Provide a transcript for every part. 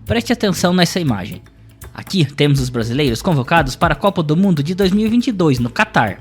Preste atenção nessa imagem. Aqui temos os brasileiros convocados para a Copa do Mundo de 2022 no Catar.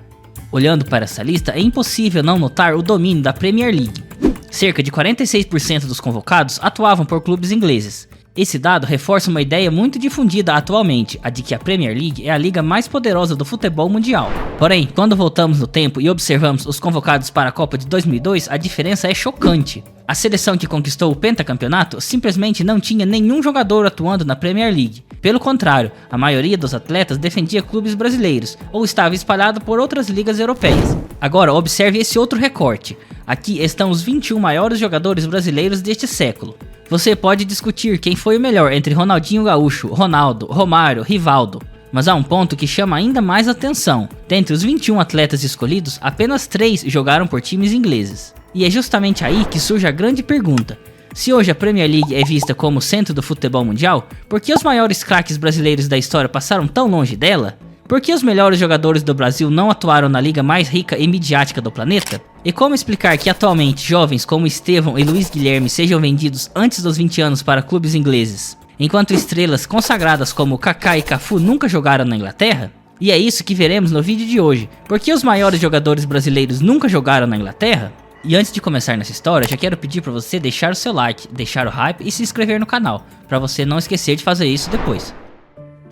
Olhando para essa lista, é impossível não notar o domínio da Premier League. Cerca de 46% dos convocados atuavam por clubes ingleses. Esse dado reforça uma ideia muito difundida atualmente, a de que a Premier League é a liga mais poderosa do futebol mundial. Porém, quando voltamos no tempo e observamos os convocados para a Copa de 2002, a diferença é chocante. A seleção que conquistou o pentacampeonato simplesmente não tinha nenhum jogador atuando na Premier League. Pelo contrário, a maioria dos atletas defendia clubes brasileiros ou estava espalhado por outras ligas europeias. Agora observe esse outro recorte. Aqui estão os 21 maiores jogadores brasileiros deste século. Você pode discutir quem foi o melhor entre Ronaldinho Gaúcho, Ronaldo, Romário, Rivaldo. Mas há um ponto que chama ainda mais atenção. Dentre os 21 atletas escolhidos, apenas 3 jogaram por times ingleses. E é justamente aí que surge a grande pergunta. Se hoje a Premier League é vista como o centro do futebol mundial, por que os maiores craques brasileiros da história passaram tão longe dela? Por que os melhores jogadores do Brasil não atuaram na liga mais rica e midiática do planeta? E como explicar que atualmente jovens como Estevão e Luiz Guilherme sejam vendidos antes dos 20 anos para clubes ingleses, enquanto estrelas consagradas como Kaká e Cafu nunca jogaram na Inglaterra? E é isso que veremos no vídeo de hoje. Por que os maiores jogadores brasileiros nunca jogaram na Inglaterra? E antes de começar nessa história, já quero pedir para você deixar o seu like, deixar o hype e se inscrever no canal, para você não esquecer de fazer isso depois.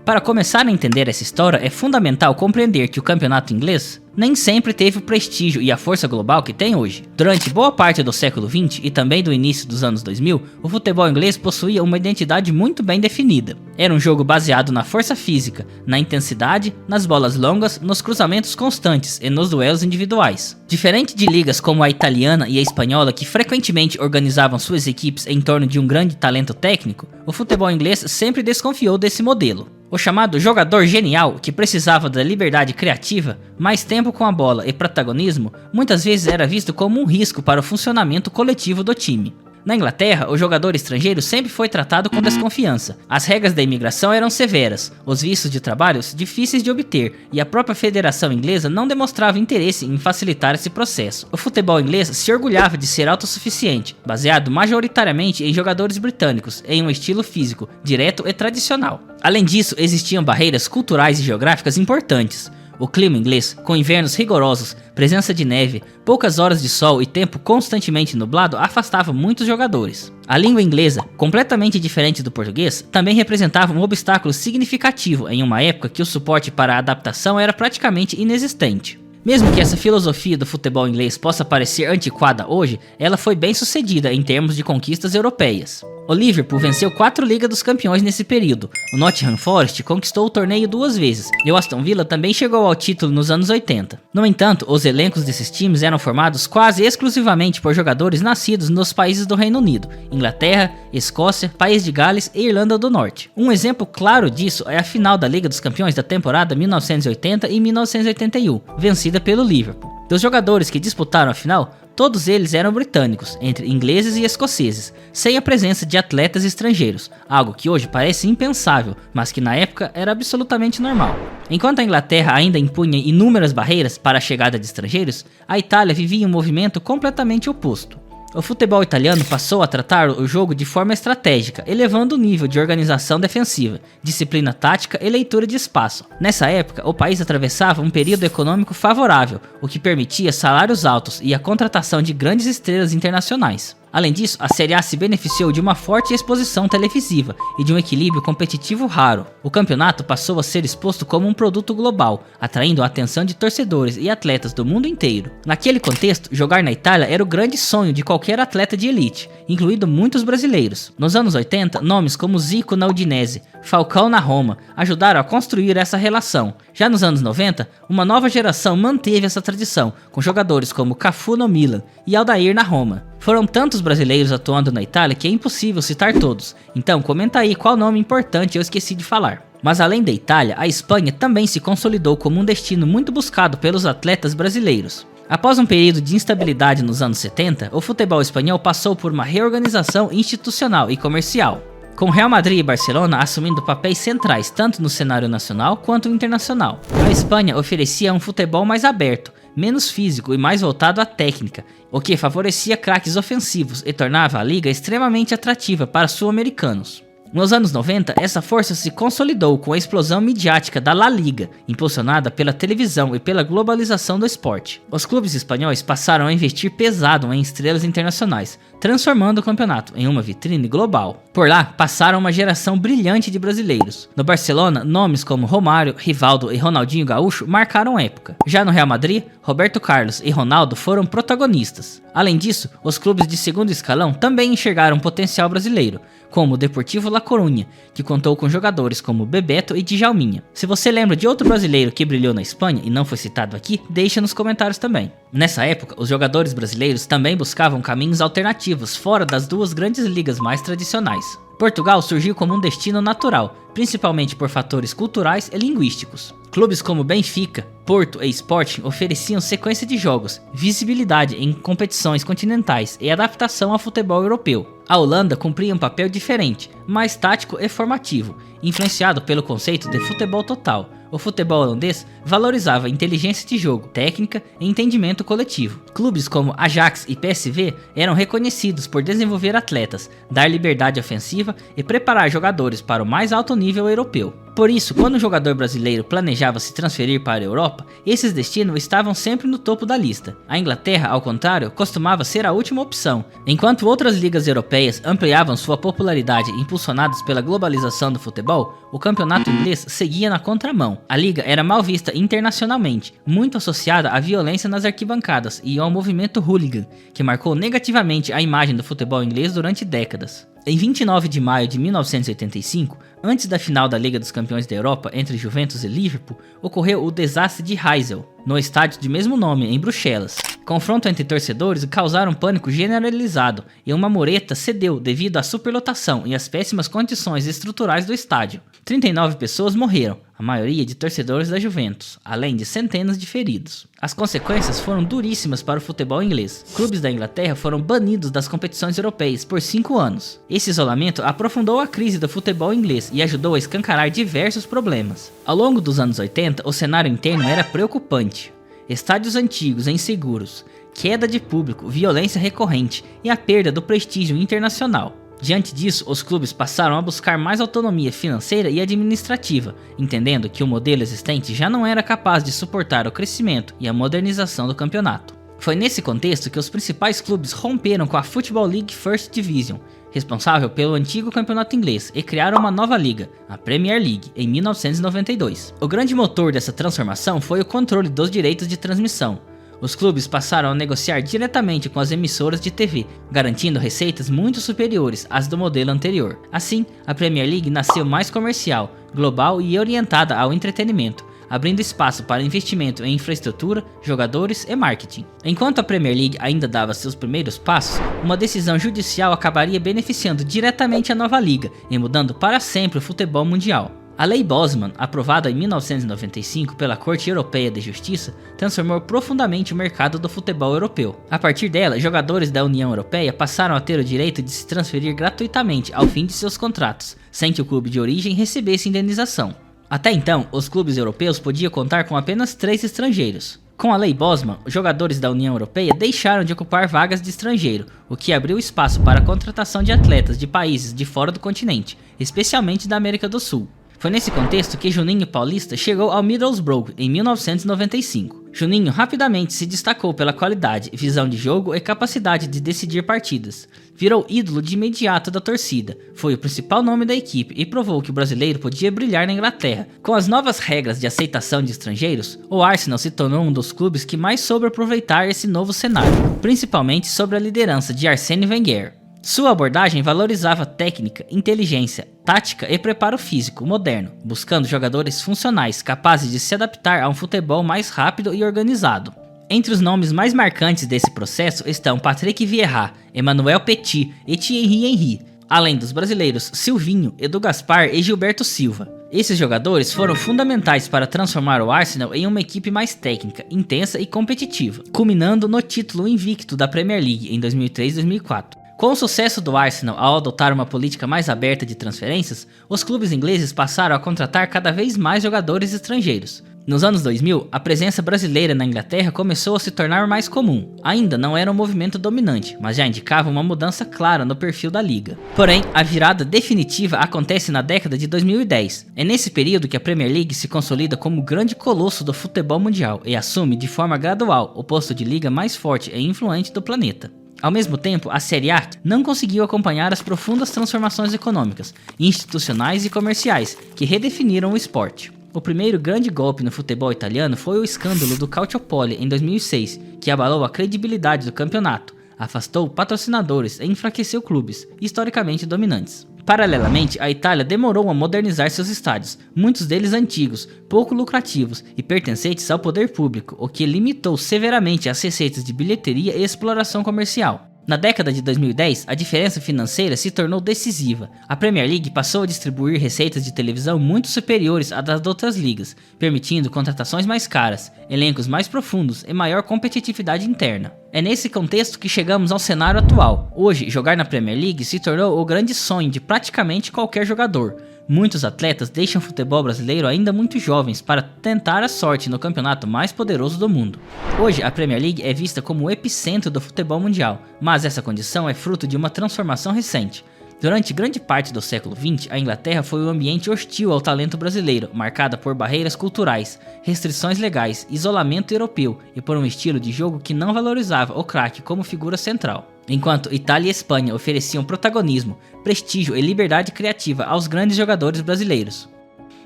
Para começar a entender essa história, é fundamental compreender que o campeonato inglês nem sempre teve o prestígio e a força global que tem hoje. Durante boa parte do século XX e também do início dos anos 2000, o futebol inglês possuía uma identidade muito bem definida. Era um jogo baseado na força física, na intensidade, nas bolas longas, nos cruzamentos constantes e nos duelos individuais. Diferente de ligas como a italiana e a espanhola, que frequentemente organizavam suas equipes em torno de um grande talento técnico, o futebol inglês sempre desconfiou desse modelo. O chamado jogador genial, que precisava da liberdade criativa, mais tempo com a bola e protagonismo, muitas vezes era visto como um risco para o funcionamento coletivo do time. Na Inglaterra, o jogador estrangeiro sempre foi tratado com desconfiança. As regras da imigração eram severas, os vistos de trabalho difíceis de obter, e a própria Federação Inglesa não demonstrava interesse em facilitar esse processo. O futebol inglês se orgulhava de ser autossuficiente, baseado majoritariamente em jogadores britânicos, em um estilo físico, direto e tradicional. Além disso, existiam barreiras culturais e geográficas importantes. O clima inglês, com invernos rigorosos, presença de neve, poucas horas de sol e tempo constantemente nublado, afastava muitos jogadores. A língua inglesa, completamente diferente do português, também representava um obstáculo significativo em uma época que o suporte para a adaptação era praticamente inexistente. Mesmo que essa filosofia do futebol inglês possa parecer antiquada hoje, ela foi bem sucedida em termos de conquistas europeias. O Liverpool venceu 4 Ligas dos Campeões nesse período, o Nottingham Forest conquistou o torneio 2 vezes, e o Aston Villa também chegou ao título nos anos 80. No entanto, os elencos desses times eram formados quase exclusivamente por jogadores nascidos nos países do Reino Unido, Inglaterra, Escócia, País de Gales e Irlanda do Norte. Um exemplo claro disso é a final da Liga dos Campeões da temporada 1980 e 1981, vencida pelo Liverpool. Dos jogadores que disputaram a final, todos eles eram britânicos, entre ingleses e escoceses, sem a presença de atletas estrangeiros, algo que hoje parece impensável, mas que na época era absolutamente normal. Enquanto a Inglaterra ainda impunha inúmeras barreiras para a chegada de estrangeiros, a Itália vivia um movimento completamente oposto. O futebol italiano passou a tratar o jogo de forma estratégica, elevando o nível de organização defensiva, disciplina tática e leitura de espaço. Nessa época, o país atravessava um período econômico favorável, o que permitia salários altos e a contratação de grandes estrelas internacionais. Além disso, a Série A se beneficiou de uma forte exposição televisiva e de um equilíbrio competitivo raro. O campeonato passou a ser exposto como um produto global, atraindo a atenção de torcedores e atletas do mundo inteiro. Naquele contexto, jogar na Itália era o grande sonho de qualquer atleta de elite, incluindo muitos brasileiros. Nos anos 80, nomes como Zico na Udinese, Falcão na Roma, ajudaram a construir essa relação. Já nos anos 90, uma nova geração manteve essa tradição, com jogadores como Cafu no Milan e Aldair na Roma. Foram tantos brasileiros atuando na Itália que é impossível citar todos, então comenta aí qual nome importante eu esqueci de falar. Mas além da Itália, a Espanha também se consolidou como um destino muito buscado pelos atletas brasileiros. Após um período de instabilidade nos anos 70, o futebol espanhol passou por uma reorganização institucional e comercial, com Real Madrid e Barcelona assumindo papéis centrais tanto no cenário nacional quanto internacional. A Espanha oferecia um futebol mais aberto, menos físico e mais voltado à técnica, o que favorecia craques ofensivos e tornava a liga extremamente atrativa para sul-americanos. Nos anos 90, essa força se consolidou com a explosão midiática da La Liga, impulsionada pela televisão e pela globalização do esporte. Os clubes espanhóis passaram a investir pesado em estrelas internacionais, transformando o campeonato em uma vitrine global. Por lá, passaram uma geração brilhante de brasileiros. No Barcelona, nomes como Romário, Rivaldo e Ronaldinho Gaúcho marcaram época. Já no Real Madrid, Roberto Carlos e Ronaldo foram protagonistas. Além disso, os clubes de segundo escalão também enxergaram potencial brasileiro, como o Deportivo La Coruña, que contou com jogadores como Bebeto e Djalminha. Se você lembra de outro brasileiro que brilhou na Espanha e não foi citado aqui, deixa nos comentários também. Nessa época, os jogadores brasileiros também buscavam caminhos alternativos fora das duas grandes ligas mais tradicionais. Portugal surgiu como um destino natural, principalmente por fatores culturais e linguísticos. Clubes como Benfica, Porto e Sporting ofereciam sequência de jogos, visibilidade em competições continentais e adaptação ao futebol europeu. A Holanda cumpria um papel diferente, mais tático e formativo, influenciado pelo conceito de futebol total. O futebol holandês valorizava inteligência de jogo, técnica e entendimento coletivo. Clubes como Ajax e PSV eram reconhecidos por desenvolver atletas, dar liberdade ofensiva e preparar jogadores para o mais alto nível europeu. Por isso, quando um jogador brasileiro planejava se transferir para a Europa, esses destinos estavam sempre no topo da lista. A Inglaterra, ao contrário, costumava ser a última opção. Enquanto outras ligas europeias ampliavam sua popularidade impulsionadas pela globalização do futebol, o campeonato inglês seguia na contramão. A liga era mal vista internacionalmente, muito associada à violência nas arquibancadas e ao movimento hooligan, que marcou negativamente a imagem do futebol inglês durante décadas. Em 29 de maio de 1985, antes da final da Liga dos Campeões da Europa entre Juventus e Liverpool, ocorreu o desastre de Heysel, no estádio de mesmo nome, em Bruxelas. Confronto entre torcedores causaram pânico generalizado e uma mureta cedeu devido à superlotação e às péssimas condições estruturais do estádio. 39 pessoas morreram, a maioria de torcedores da Juventus, além de centenas de feridos. As consequências foram duríssimas para o futebol inglês. Clubes da Inglaterra foram banidos das competições europeias por 5 anos. Esse isolamento aprofundou a crise do futebol inglês e ajudou a escancarar diversos problemas. Ao longo dos anos 80, o cenário interno era preocupante. Estádios antigos e inseguros, queda de público, violência recorrente e a perda do prestígio internacional. Diante disso, os clubes passaram a buscar mais autonomia financeira e administrativa, entendendo que o modelo existente já não era capaz de suportar o crescimento e a modernização do campeonato. Foi nesse contexto que os principais clubes romperam com a Football League First Division, responsável pelo antigo campeonato inglês, e criaram uma nova liga, a Premier League, em 1992. O grande motor dessa transformação foi o controle dos direitos de transmissão. Os clubes passaram a negociar diretamente com as emissoras de TV, garantindo receitas muito superiores às do modelo anterior. Assim, a Premier League nasceu mais comercial, global e orientada ao entretenimento, abrindo espaço para investimento em infraestrutura, jogadores e marketing. Enquanto a Premier League ainda dava seus primeiros passos, uma decisão judicial acabaria beneficiando diretamente a nova liga e mudando para sempre o futebol mundial. A Lei Bosman, aprovada em 1995 pela Corte Europeia de Justiça, transformou profundamente o mercado do futebol europeu. A partir dela, jogadores da União Europeia passaram a ter o direito de se transferir gratuitamente ao fim de seus contratos, sem que o clube de origem recebesse indenização. Até então, os clubes europeus podiam contar com apenas 3 estrangeiros. Com a Lei Bosman, os jogadores da União Europeia deixaram de ocupar vagas de estrangeiro, o que abriu espaço para a contratação de atletas de países de fora do continente, especialmente da América do Sul. Foi nesse contexto que Juninho Paulista chegou ao Middlesbrough em 1995. Juninho rapidamente se destacou pela qualidade, visão de jogo e capacidade de decidir partidas. Virou ídolo de imediato da torcida, foi o principal nome da equipe e provou que o brasileiro podia brilhar na Inglaterra. Com as novas regras de aceitação de estrangeiros, o Arsenal se tornou um dos clubes que mais soube aproveitar esse novo cenário, principalmente sob a liderança de Arsène Wenger. Sua abordagem valorizava técnica, inteligência, tática e preparo físico moderno, buscando jogadores funcionais capazes de se adaptar a um futebol mais rápido e organizado. Entre os nomes mais marcantes desse processo estão Patrick Vieira, Emmanuel Petit e Thierry Henry, além dos brasileiros Silvinho, Edu Gaspar e Gilberto Silva. Esses jogadores foram fundamentais para transformar o Arsenal em uma equipe mais técnica, intensa e competitiva, culminando no título invicto da Premier League em 2003 e 2004. Com o sucesso do Arsenal ao adotar uma política mais aberta de transferências, os clubes ingleses passaram a contratar cada vez mais jogadores estrangeiros. Nos anos 2000, a presença brasileira na Inglaterra começou a se tornar mais comum. Ainda não era um movimento dominante, mas já indicava uma mudança clara no perfil da liga. Porém, a virada definitiva acontece na década de 2010. É nesse período que a Premier League se consolida como o grande colosso do futebol mundial e assume de forma gradual o posto de liga mais forte e influente do planeta. Ao mesmo tempo, a Série A não conseguiu acompanhar as profundas transformações econômicas, institucionais e comerciais que redefiniram o esporte. O primeiro grande golpe no futebol italiano foi o escândalo do Calciopoli em 2006, que abalou a credibilidade do campeonato, afastou patrocinadores e enfraqueceu clubes, historicamente dominantes. Paralelamente, a Itália demorou a modernizar seus estádios, muitos deles antigos, pouco lucrativos e pertencentes ao poder público, o que limitou severamente as receitas de bilheteria e exploração comercial. Na década de 2010, a diferença financeira se tornou decisiva. A Premier League passou a distribuir receitas de televisão muito superiores às das outras ligas, permitindo contratações mais caras, elencos mais profundos e maior competitividade interna. É nesse contexto que chegamos ao cenário atual. Hoje, jogar na Premier League se tornou o grande sonho de praticamente qualquer jogador. Muitos atletas deixam o futebol brasileiro ainda muito jovens para tentar a sorte no campeonato mais poderoso do mundo. Hoje, a Premier League é vista como o epicentro do futebol mundial, mas essa condição é fruto de uma transformação recente. Durante grande parte do século XX, a Inglaterra foi um ambiente hostil ao talento brasileiro, marcada por barreiras culturais, restrições legais, isolamento europeu e por um estilo de jogo que não valorizava o craque como figura central. Enquanto Itália e Espanha ofereciam protagonismo, prestígio e liberdade criativa aos grandes jogadores brasileiros.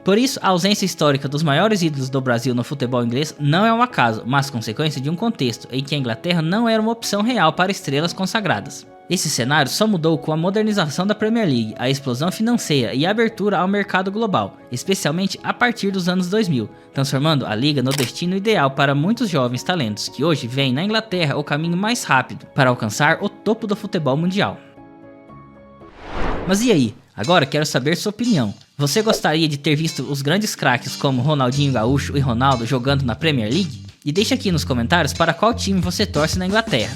Por isso, a ausência histórica dos maiores ídolos do Brasil no futebol inglês não é um acaso, mas consequência de um contexto em que a Inglaterra não era uma opção real para estrelas consagradas. Esse cenário só mudou com a modernização da Premier League, a explosão financeira e a abertura ao mercado global, especialmente a partir dos anos 2000, transformando a liga no destino ideal para muitos jovens talentos que hoje veem na Inglaterra o caminho mais rápido para alcançar o topo do futebol mundial. Mas e aí? Agora quero saber sua opinião. Você gostaria de ter visto os grandes craques como Ronaldinho Gaúcho e Ronaldo jogando na Premier League? E deixa aqui nos comentários para qual time você torce na Inglaterra.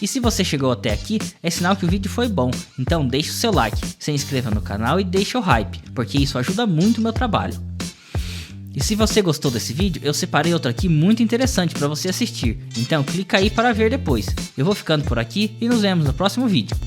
E se você chegou até aqui, é sinal que o vídeo foi bom, então deixe o seu like, se inscreva no canal e deixe o hype, porque isso ajuda muito o meu trabalho. E se você gostou desse vídeo, eu separei outro aqui muito interessante para você assistir, então clica aí para ver depois. Eu vou ficando por aqui e nos vemos no próximo vídeo.